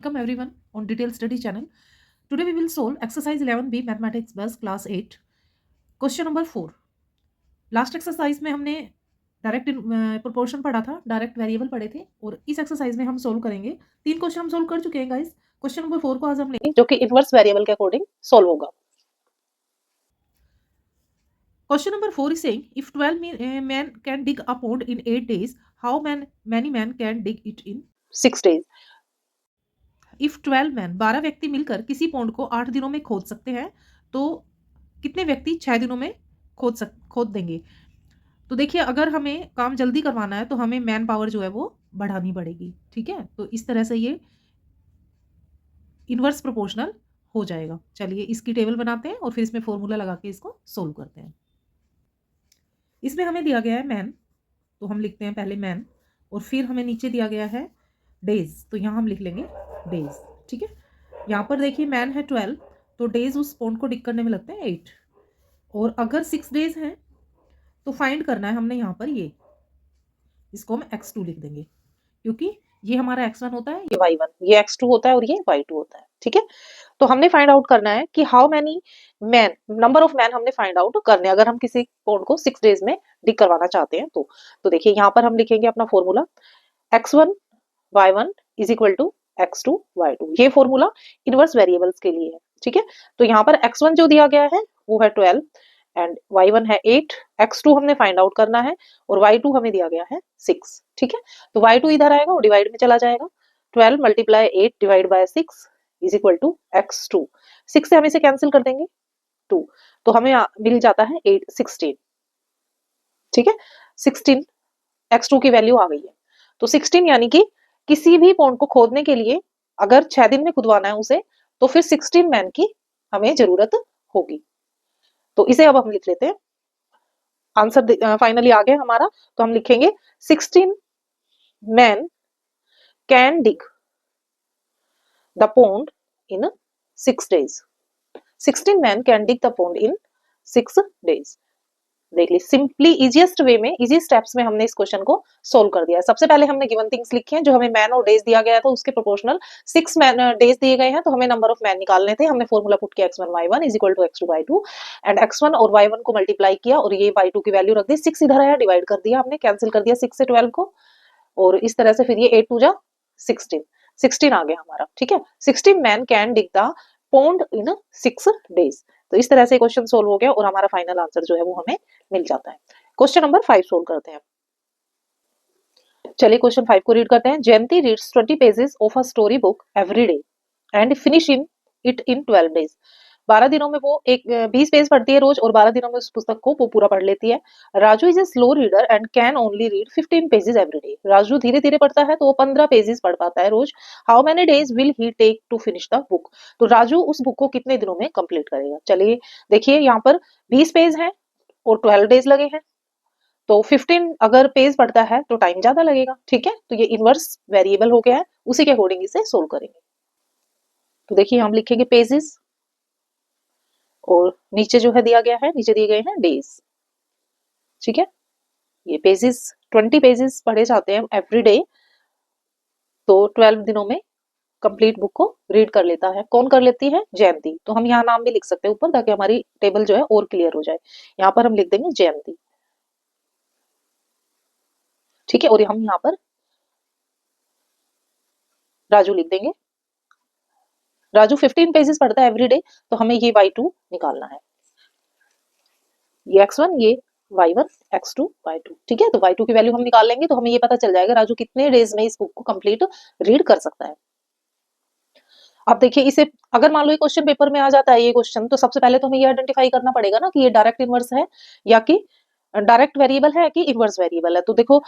Welcome everyone on Detailed Study channel. Today we will solve exercise 11B mathematics bus class 8 question number 4। Last exercise में हमने direct proportion पढ़ा था, direct variable पढ़े थे और इस एक्सरसाइज में हम सोल्व करेंगे। 3 क्वेश्चन हम सोल्व कर चुके हैं गाइस। क्वेश्चन नंबर 4 को आज हम लेंगे जो कि इनवर्स वेरिएबल के अकॉर्डिंग सोल्व होगा। Question number 4 is saying if 12 men can dig a pond in 8 days, how many men can dig it in 6 days. If 12 man 12 व्यक्ति मिलकर किसी पौंड को 8 दिनों में खोद सकते हैं तो कितने व्यक्ति 6 दिनों में खोद देंगे। तो देखिए, अगर हमें काम जल्दी करवाना है तो हमें मैन पावर जो है वो बढ़ानी पड़ेगी। ठीक है, तो इस तरह से ये इनवर्स प्रोपोर्शनल हो जाएगा। चलिए इसकी टेबल बनाते हैं और फिर इसमें फॉर्मूला लगा के इसको सोल्व करते हैं। इसमें हमें दिया गया है मैन, तो हम लिखते हैं पहले मैन और फिर हमें नीचे दिया गया है डेज, तो यहाँ हम लिख लेंगे डेज। ठीक है, यहाँ पर देखिए मैन है 12, तो डेज उस पॉइंट को डिक करने में लगते हैं 8 और अगर 6 डेज हैं तो फाइंड करना है हमने यहाँ पर ये, इसको हम x2 लिख देंगे क्योंकि ये हमारा x1 होता है, ये y1, ये x2 होता है और ये y2 होता है। ठीक है, तो हमने फाइंड आउट करना है कि how many man, number of man हमने फाइंड आउट करने हैं अगर हम किसी पॉन्ड को 6 डेज में डिग करवाना चाहते हैं तो देखिए यहाँ पर हम लिखेंगे अपना formula x1 y1 is equal to x2 y2। ये फॉर्मूला इनवर्स वेरिएबल्स के लिए है। ठीक है, तो यहाँ पर x1 जो दिया गया है वो है 12 एंड y1 है 8, x2 हमने फाइंड आउट करना है और y2 हमें दिया गया है 6। ठीक है, तो y2 इधर आएगा और डिवाइड में चला जाएगा। 12 multiply 8 divide by 6 is equal to x2। 6 से हम इसे कैंसिल कर देंगे 2, तो हमें मिल जाता है 8 16। ठीक है, 16 x2 की वैल्यू आ गई है। तो 16 यानी कि किसी भी पॉइंट को खोदने के लिए अगर 6 दिन में खुदवाना है उसे, तो फिर 16 मैन की हमें जरूरत होगी। तो इसे अब हम लिख लेते हैं। आंसर फाइनली आ गया हमारा, तो हम लिखेंगे 16 man can dig the pond in 6 days। 16 man can dig the pond in 6 days। देख ली, सिंपली इजीएस्ट वे में, इजी स्टेप्स में हमने इस क्वेश्चन को सोल्व कर दिया है। सबसे पहले हमने गिवन थिंग्स लिखे हैं, जो हमें मैन और डेज दिया गया था उसके प्रोपोर्शनल 6 मैन डेज दिए गए हैं, तो हमें नंबर ऑफ मैन निकालने थे। हमने फॉर्मूला पुट किया x1 y1 is equal to x2 y2 and x1 और y1 को मल्टीप्लाई किया और ये y2 की वैल्यू रख दी। 6 इधर आया, डिवाइड कर दिया हमने, कैंसिल कर दिया 6 से 12 को और इस तरह से फिर ये 8 2 जा 16, 16 आ गया हमारा। ठीक है, 16 man can dig the pond in 6 days. तो इस तरह से क्वेश्चन सोल्व हो गया और हमारा फाइनल आंसर जो है वो हमें मिल जाता है। क्वेश्चन नंबर 5 सोल्व करते हैं। चलिए क्वेश्चन 5 को रीड करते हैं। Jayanti reads 20 pages of a story book every day and finish in it in 12 days. 12 दिनों में वो 20 पेज पढ़ती है रोज और 12 दिनों में उस पुस्तक को वो पूरा पढ़ लेती है। Raju is a slow reader and can only read 15 pages every day. Raju धीरे धीरे पढ़ता है तो वो 15 पेजेस पढ़ पाता है रोज। How many days will he take to finish the book. तो राजू उस बुक को कितने दिनों में कंप्लीट करेगा। चलिए देखिए, यहाँ पर 20 पेज हैं और 12 डेज लगे हैं, तो 15 अगर पेज पढ़ता है तो टाइम ज्यादा लगेगा। ठीक है, तो ये इनवर्स वेरिएबल हो गया है, उसी के अकॉर्डिंग इसे सोल्व करेंगे। तो देखिए हम लिखेंगे पेजेस और नीचे जो है दिया गया है, नीचे दिए गए हैं डेज। ठीक है, ये पेजेस 20 पेजेस पढ़े जाते हैं एवरी डे, तो 12 दिनों में कंप्लीट बुक को रीड कर लेता है। कौन कर लेती है? जयंती। तो हम यहाँ नाम भी लिख सकते हैं ऊपर, ताकि हमारी टेबल जो है और क्लियर हो जाए। यहाँ पर हम लिख देंगे जयंती। ठीक है, और हम यहाँ पर राजू लिख देंगे। राजू 15 पेजेस पढ़ता है एवरी डे, तो हमें ये y2 निकालना है। ये x1, ये y1, x2, y2। ठीक है, तो y2 की वैल्यू हम निकाल लेंगे तो हमें ये पता चल जाएगा राजू कितने डेज में इस बुक को कंप्लीट रीड कर सकता है। अब देखिए, इसे अगर मान लो ये क्वेश्चन पेपर में आ जाता है ये क्वेश्चन, तो सबसे पहले तो हमें ये आइडेंटिफाई करना पड़ेगा ना कि ये डायरेक्ट इनवर्स है या कि डायरेक्ट वेरिएबल है कि इनवर्स वेरिएबल है। तो देखो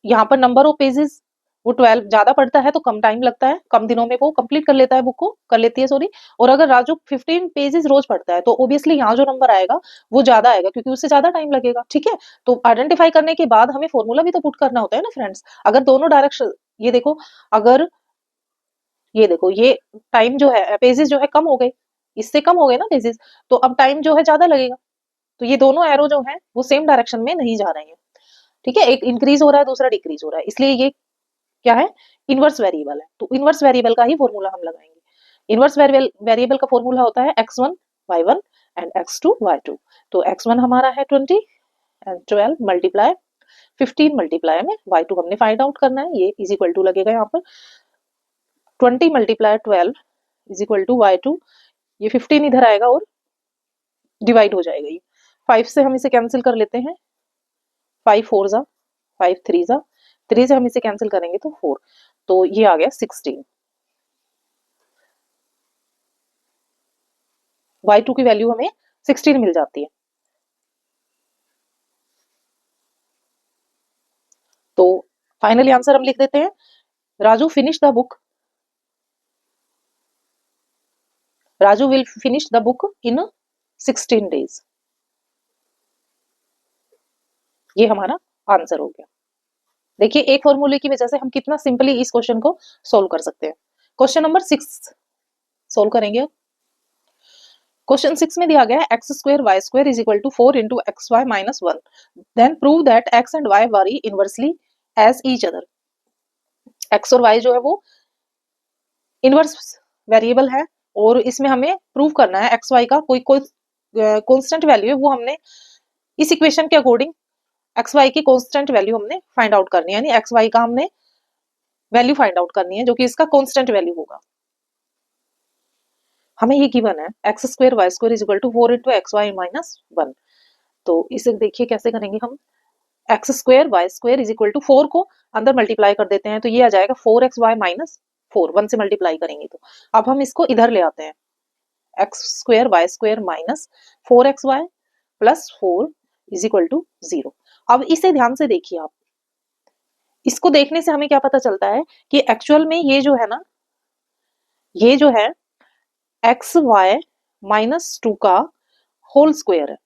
यहाँ पर नंबर ऑफ पेजेस वो 12 ज्यादा पढ़ता है तो कम टाइम लगता है, कम दिनों में वो कंप्लीट कर लेता है, बुक को कर लेती है सॉरी। और अगर राजू 15 पेजेस रोज पढ़ता है तो ऑब्वियसली यहाँ जो नंबर आएगा वो ज्यादा आएगा क्योंकि उससे ज्यादा टाइम लगेगा। ठीक है, तो आइडेंटिफाई करने के बाद हमें फॉर्मूला भी तो पुट करना होता है ना फ्रेंड्स। अगर दोनों डायरेक्शन, ये देखो, अगर ये देखो ये टाइम जो है, पेजेस जो है कम हो गए, इससे कम हो गए ना पेजेस, तो अब टाइम जो है ज्यादा लगेगा। तो ये दोनों एरो जो है वो सेम डायरेक्शन में नहीं जा रहे हैं। ठीक है, एक इंक्रीज हो रहा है, दूसरा डिक्रीज हो रहा है, इसलिए ये क्या है, इनवर्स वेरिएबल है, तो इनवर्स वेरिएबल का ही फॉर्मूला हम लगाएंगे। इनवर्स वेरिएबल का फॉर्मूला होता है x1 y1 and x2 y2। तो x1 हमारा है 20 एंड 12 मल्टीप्लाई 15 मल्टीप्लाई में y2 हमने फाइंड आउट करना है, ये इज इक्वल टू लगेगा यहाँ पर 20 multiply 12 is equal to y2, ये 15 इधर आएगा और डिवाइड हो जाएगा, ये 5 से हम इसे कैंसिल कर लेते हैं, 5 4 जा 5 3 जा 3 से हम इसे कैंसिल करेंगे तो 4, तो ये आ गया 16। y2 की वैल्यू हमें 16 मिल जाती है। तो फाइनली आंसर हम लिख देते हैं, Raju finish the book, Raju will finish the book in 16 days. ये हमारा आंसर हो गया। देखिए एक फॉर्मूले की वजह से हम कितना सिंपली इस क्वेश्चन को सोल्व कर सकते हैं। क्वेश्चन नंबर 6 सोल्व करेंगे। क्वेश्चन 6 में दिया गया है x square Y square is equal to 4 into x Y minus 1, then prove that x and y vary inversely as each other. X और वाई जो है वो इनवर्स वेरिएबल है और इसमें हमें प्रूव करना है एक्स वाई का कोई कोई कांस्टेंट वैल्यू है, वो हमने इस इक्वेशन के अकॉर्डिंग एक्स वाई की कांस्टेंट वैल्यू हमने फाइंड आउट करनी है, यानी एक्स वाई का हमने वैल्यू फाइंड आउट करनी है जो कि इसका कांस्टेंट वैल्यू होगा। हमें ये गिवन है x square Y square is equal to 4 into x Y minus 1। तो इसे देखिए कैसे करेंगे हम, X square Y square is equal to 4 को अंदर मल्टीप्लाई कर देते हैं तो ये आ जाएगा 4x वाई माइनस 4, 1 से मल्टीप्लाई करेंगे तो। अब हम इसको इधर ले आते हैं, X square Y square minus 4x Y plus 4 is equal to 0। अब इसे ध्यान से देखिए आप, इसको देखने से हमें क्या पता चलता है कि एक्चुअल में ये जो है ना, ये जो है एक्स वाई माइनस 2 का होल स्क्वायर है।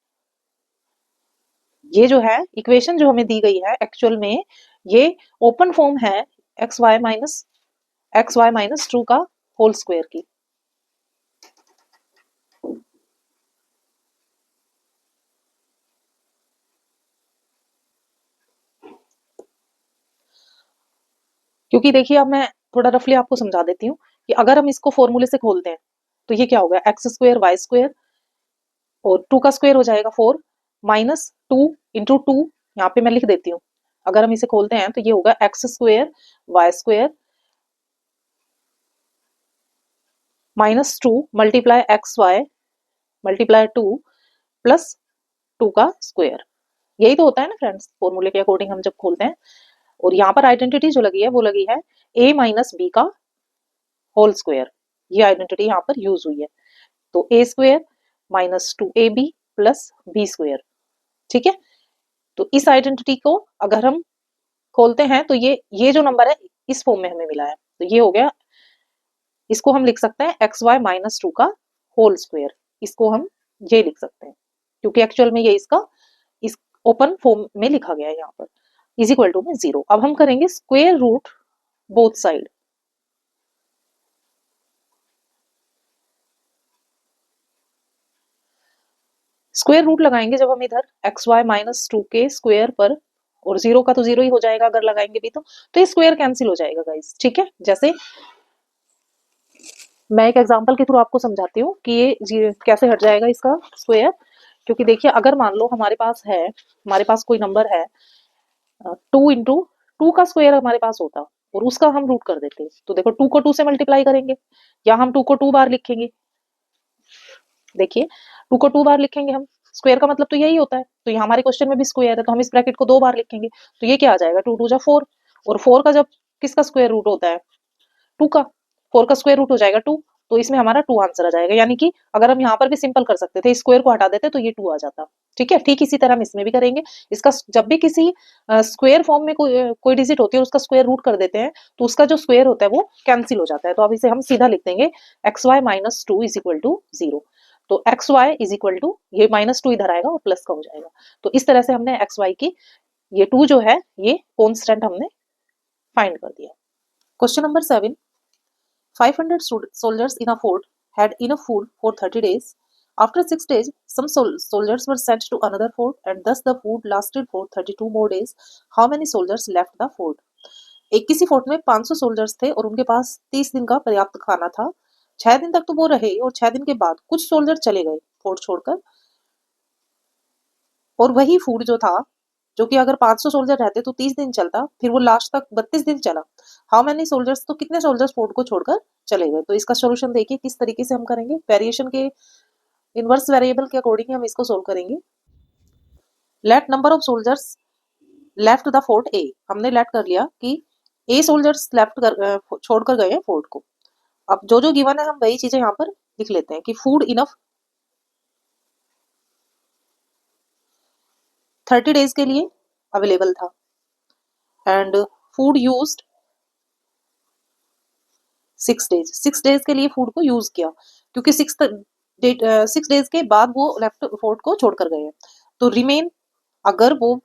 ये जो है इक्वेशन जो हमें दी गई है एक्चुअल में ये ओपन फॉर्म है एक्स वाई माइनस 2 का होल स्क्वायर की। क्योंकि देखिए अब मैं थोड़ा रफली आपको समझा देती हूँ कि अगर हम इसको फॉर्मूले से खोलते हैं तो ये क्या होगा, एक्स स्क्वायर वाई स्क्वायर और 2 का स्क्वायर हो जाएगा 4 माइनस 2 इंटू 2, यहाँ पे मैं लिख देती हूँ। अगर हम इसे खोलते हैं तो ये होगा X square Y square minus 2 multiply X Y multiply 2 plus 2 का स्क्वायर। यही तो होता है ना फ्रेंड्स फॉर्मूले के अकॉर्डिंग हम जब खोलते हैं। और यहाँ पर आइडेंटिटी जो लगी है वो लगी है a माइनस बी का होल स्क्वायर, ये आइडेंटिटी यहाँ पर यूज हुई है। तो a square minus 2ab plus B square, ठीक है। तो इस आइडेंटिटी को अगर हम खोलते हैं तो ये जो नंबर है इस फॉर्म में हमें मिला है, तो ये हो गया, इसको हम लिख सकते हैं एक्स वाई माइनस 2 का होल स्क्वायर, इसको हम ये लिख सकते हैं क्योंकि एक्चुअल में ये इसका इस ओपन फॉर्म में लिखा गया है यहाँ पर इज इक्वल टू में 0। अब हम करेंगे square root both side. Square root लगाएंगे जब हम इधर एक्स वाई माइनस 2 के स्क्वायर पर, और 0 का तो 0 ही हो जाएगा अगर लगाएंगे भी तो ये स्क्वायर कैंसिल हो जाएगा गाइस, ठीक है। जैसे मैं एक एग्जांपल के थ्रू आपको समझाती हूँ कि ये कैसे हट जाएगा इसका स्क्वायर। क्योंकि देखिए अगर मान लो हमारे पास कोई नंबर है 2 इंटू 2 का स्क्वायर हमारे पास होता और उसका हम रूट कर देते, तो देखो 2 को 2 से मल्टीप्लाई करेंगे या हम 2 को 2 बार लिखेंगे। देखिए 2 को 2 बार लिखेंगे हम, स्क्वायर का मतलब तो यही होता है, तो यहाँ हमारे क्वेश्चन में भी स्क्वायर है तो हम इस ब्रैकेट को 2 बार लिखेंगे, तो ये क्या आ जाएगा 2 2 जा 4, और 4 का जब किसका स्क्वायर रूट होता है 2 का, 4 का स्क्वायर रूट हो जाएगा 2, तो इसमें हमारा 2 आंसर आ जाएगा। यानी कि अगर हम यहाँ पर भी सिंपल कर सकते थे, स्क्वायर को हटा देते तो ये 2 आ जाता, ठीक है। ठीक इसी तरह हम इसमें भी करेंगे, इसका जब भी किसी स्क्वायर फॉर्म में कोई डिजिट होती है उसका स्क्वायर रूट कर देते हैं तो उसका जो स्क्वायर होता है वो कैंसिल हो जाता है। तो अब इसे हम सीधा लिख देंगे X Y minus 2 is equal to 0। तो X Y is equal to, ये माइनस 2 इधर आएगा और प्लस का हो जाएगा। तो इस तरह से हमने एक्स वाई की ये 2 जो है ये कॉन्स्टेंट हमने फाइंड कर दिया। Question number 7, 500 soldiers in a fort had enough food for 30 days. After 6 days, some soldiers were sent to another fort and thus the food lasted for 32 more days. How many soldiers left the fort? एक किसी fort में 500 soldiers थे और उनके पास 30 दिन का पर्याप्त खाना था। 6 दिन तक तो वो रहे और 6 दिन के बाद कुछ सोल्जर चले गए फोर्ट छोड़कर, और वही फूड जो था, जो कि अगर 500 सोल्जर रहते तो 30 दिन चलता, फिर वो लास्ट तक 32 दिन चला। हाउ मैनी सोल्जर्स, तो कितने सोल्जर्स फोर्ट को छोड़कर चले गए। तो इसका सोल्यूशन देखिए किस तरीके से हम करेंगे। वेरिएशन के इनवर्स वेरिएबल के अकॉर्डिंग हम इसको सोल्व करेंगे। Let number of soldiers left the fort a, हमने लेट कर लिया कि ए सोल्जर्स लेफ्ट कर छोड़कर गए हैं फोर्ट को। अब जो जो गिवन है हम वही चीजें यहाँ पर लिख लेते हैं कि फूड इनफ 30 डेज के लिए अवेलेबल था एंड फूड यूज्ड 6 डेज के लिए फूड को यूज किया, क्योंकि 6 डेज के बाद वो लेफ्ट फोर्ट को छोड़कर गए हैं। तो रिमेन, अगर वो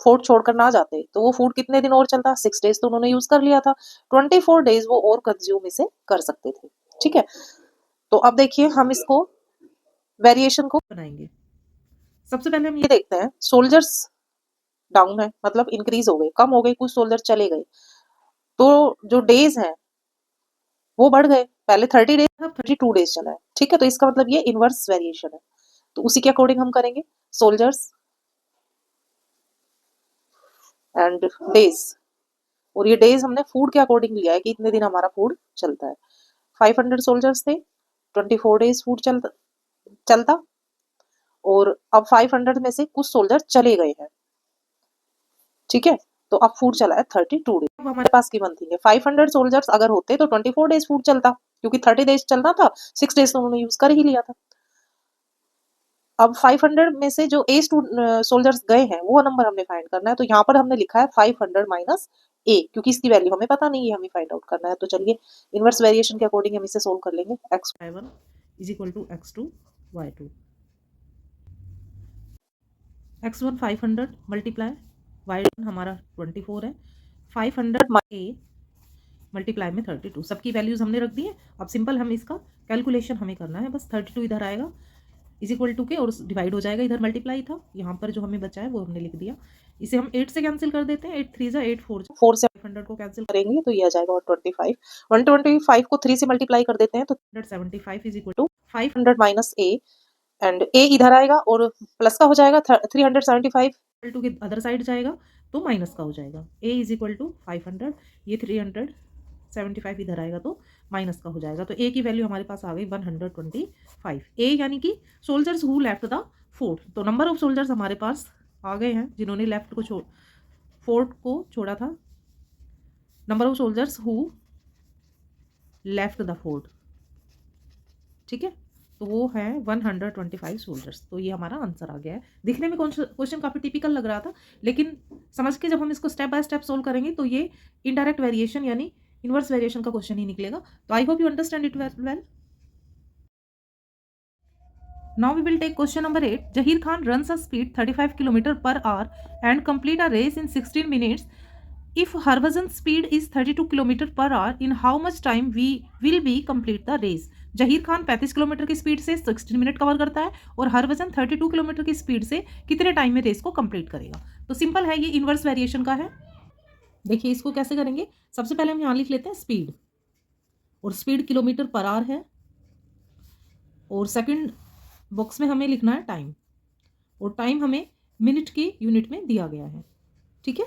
फोर्ट छोड़कर ना जाते तो वो फूड कितने दिन और चलता, 6 डेज तो उन्होंने यूज कर लिया था, 24 डेज वो और कंज्यूम इसे कर सकते थे। ठीक है, तो अब देखिए हम इसको वेरिएशन को बनाएंगे। सबसे पहले हम ये देखते हैं, सोल्जर्स डाउन है मतलब इंक्रीज हो गए, कम हो गए, कुछ सोल्जर चले गए, तो जो डेज हैं वो बढ़ गए। पहले 30 डेज अब 32 डेज चला है। ठीक है, तो इसका मतलब ये इनवर्स वेरिएशन है। तो उसी के अकॉर्डिंग हम करेंगे सोल्जर्स एंड डेज, और ये डेज हमने फूड के अकॉर्डिंग लिया है कि इतने दिन हमारा फूड चलता है। 500 सोल्जर्स थे, 24 डेज फूड चलता, और अब 500 में से कुछ सोल्जर चले गए हैं। ठीक है, तो अब फूड चला है 32 डेज। अब हमारे पास गिवन थी 500 सोल्जर्स अगर होते तो 24 डेज फूड चलता, क्योंकि 30 डेज चलना था, 6 डेज तो उन्होंने यूज कर ही लिया था। अब 500 में से जो ए सोल्जर्स गए हैं वो नंबर हमने फाइंड करना है। तो यहाँ पर हमने लिखा है 500 माइनस ए, क्योंकि इसकी वैल्यू हमें पता नहीं है, हमें फाइंड आउट करना है। तो चलिए इनवर्स वेरिएशन के अकॉर्डिंग हम इसे सोल्व कर लेंगे। y1 is equal to x2 y2, x1 500 multiply y1 हमारा 24 है, 500 ए मल्टीप्लाई में 32, सबकी वैल्यूज हमने रख दी है। अब सिंपल हम इसका कैलकुलेशन हमें करना है, बस 32 इधर आएगा इज इक्वल टू के और डिवाइड हो जाएगा, इधर मल्टीप्लाई था, यहाँ पर जो हमें बचा है वो हमने लिख दिया। इसे हम 8 से कैंसिल कर देते हैं, 8 3 जा 8 4 4 से 500 को कैंसिल करेंगे तो ये आ जाएगा 125। 125 को 3 से मल्टीप्लाई कर देते हैं तो 175 is equal to 500 minus a, and a इधर आएगा और प्लस का हो जाएगा 375 टू के अदर साइड जाएगा तो माइनस का हो जाएगा। ए इज इक्वल टू 500, ये 375 इधर आएगा तो माइनस का हो जाएगा। तो ए की वैल्यू हमारे पास आ गई 125। ए यानी कि soldiers who left the fort, तो नंबर ऑफ सोल्जर्स हमारे पास आ गए हैं जिन्होंने लेफ्ट को फोर्ट को छोड़ा था। Number of soldiers who left the fort, ठीक है, तो वो है 125 सोल्जर्स। तो ये हमारा आंसर आ गया है। दिखने में क्वेश्चन काफ़ी टिपिकल लग रहा था, लेकिन समझ के जब हम इसको स्टेप बाय स्टेप सोल्व करेंगे तो ये इनडायरेक्ट वेरिएशन यानी इनवर्स वेरिएशन का क्वेश्चन ही निकलेगा। तो I hope you understand it well. Now we will take question number 8. Zahir Khan runs a speed 35 km per hour and complete a race in 16 minutes. If Harbhajan's speed is 32 km per hour, in how much time will we complete the race? Zaheer Khan 35 kilometre की speed से 16 minute cover करता है और Harbhajan 32 kilometre की speed से कितने time में race को कंप्लीट करेगा। तो सिंपल है, ये इनवर्स वेरिएशन का है। देखिए इसको कैसे करेंगे। सबसे पहले हम यहाँ लिख लेते हैं स्पीड, और स्पीड किलोमीटर पर आवर है, और सेकंड बॉक्स में हमें लिखना है टाइम, और टाइम हमें मिनट की यूनिट में दिया गया है। ठीक है,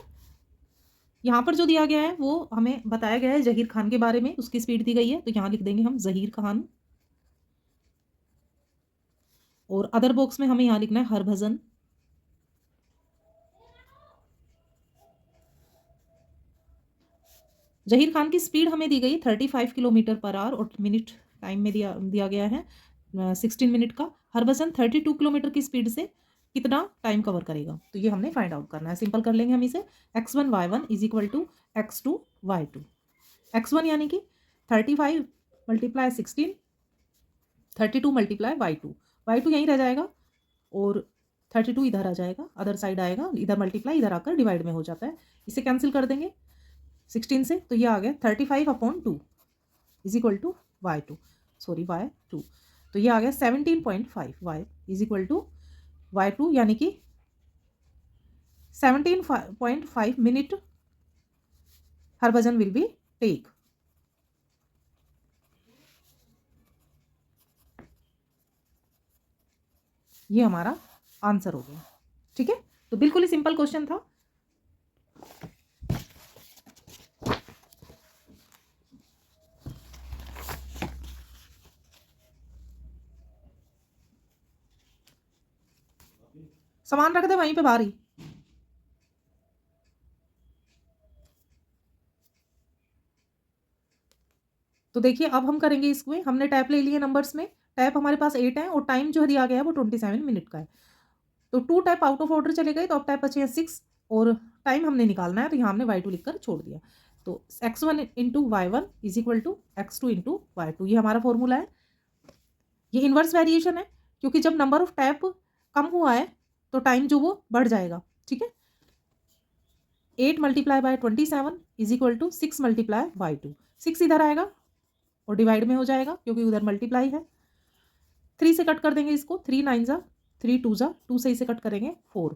यहाँ पर जो दिया गया है वो हमें बताया गया है जहीर खान के बारे में, उसकी स्पीड दी गई है, तो यहाँ लिख देंगे हम जहीर खान, और अदर बॉक्स में हमें यहाँ लिखना है हरभजन। जहीर खान की स्पीड हमें दी गई 35 किलोमीटर पर आवर और मिनट टाइम में दिया गया है 16 मिनट का। हरभजन 32 किलोमीटर की स्पीड से कितना टाइम कवर करेगा, तो ये हमने फाइंड आउट करना है। सिंपल कर लेंगे हम इसे। x1 y1 is equal to x2 y2। x1 यानी कि 35 मल्टीप्लाई 16, 32 मल्टीप्लाई y2 यहीं रह जाएगा और 32 इधर आ जाएगा, अदर साइड आएगा, इधर मल्टीप्लाई इधर आकर डिवाइड में हो जाता है। इसे कैंसिल कर देंगे 16 से, तो ये आ गया 35/2 इज इक्वल टू y2, तो ये आ गया 17.5 y is equal to y2, यानी कि 17.5 minute Harbhajan will be take. ये हमारा आंसर हो गया। ठीक है, तो बिल्कुल ही सिंपल क्वेश्चन था। सामान रख दे वहीं पे बाहर ही। तो देखिए अब हम करेंगे इसमें, हमने टैप ले लिए नंबर्स में, टैप हमारे पास 8 है और टाइम जो दिया गया है वो 27 मिनट का है। तो 2 टैप आउट ऑफ ऑर्डर चले गए, तो अब टैप बचे हैं 6 और टाइम हमने निकालना है, तो यहाँ हमने y2 लिखकर छोड़ दिया। तो x1 into y1 is equal to x2 into y2, ये हमारा फॉर्मूला है। ये इन्वर्स वेरिएशन है, क्योंकि जब नंबर ऑफ टैप कम हुआ है तो टाइम जो वो बढ़ जाएगा। ठीक है, 8 multiply by 27 is equal to 6 multiply y2। 6 इधर आएगा और डिवाइड में हो जाएगा क्योंकि उधर मल्टीप्लाई है। 3 से कट कर देंगे इसको, 3 9 जा 3 2 जा 2 से इसे कट करेंगे 4।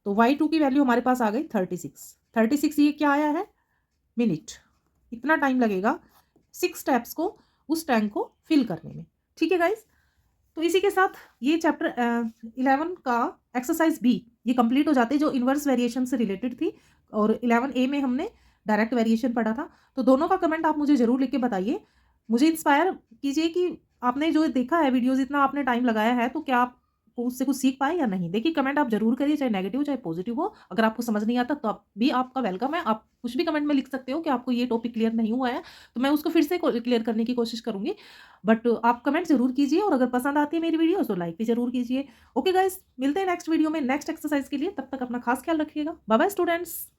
तो y2 की वैल्यू हमारे पास आ गई 36। 36 ये क्या आया है, मिनट। इतना टाइम लगेगा 6 स्टेप्स को उस टैंक को फिल करने में। ठीक है गाइज, तो इसी के साथ ये चैप्टर 11 का एक्सरसाइज बी ये कंप्लीट हो जाते, जो इन्वर्स वेरिएशन से रिलेटेड थी, और 11A में हमने डायरेक्ट वेरिएशन पढ़ा था। तो दोनों का कमेंट आप मुझे ज़रूर लिख के बताइए, मुझे इंस्पायर कीजिए कि आपने जो देखा है वीडियोज़, इतना आपने टाइम लगाया है, तो क्या आप उससे कुछ सीख पाए या नहीं। देखिए कमेंट आप जरूर करिए, चाहे नेगेटिव चाहे पॉजिटिव हो। अगर आपको समझ नहीं आता तो आप भी, आपका वेलकम है, आप कुछ भी कमेंट में लिख सकते हो कि आपको ये टॉपिक क्लियर नहीं हुआ है, तो मैं उसको फिर से क्लियर करने की कोशिश करूंगी। बट आप कमेंट जरूर कीजिए, और अगर पसंद आती है मेरी वीडियो तो लाइक भी जरूर कीजिए। ओके गाइस, मिलते हैं नेक्स्ट वीडियो में नेक्स्ट एक्सरसाइज के लिए, तब तक अपना खास ख्याल रखिएगा। Bye bye students.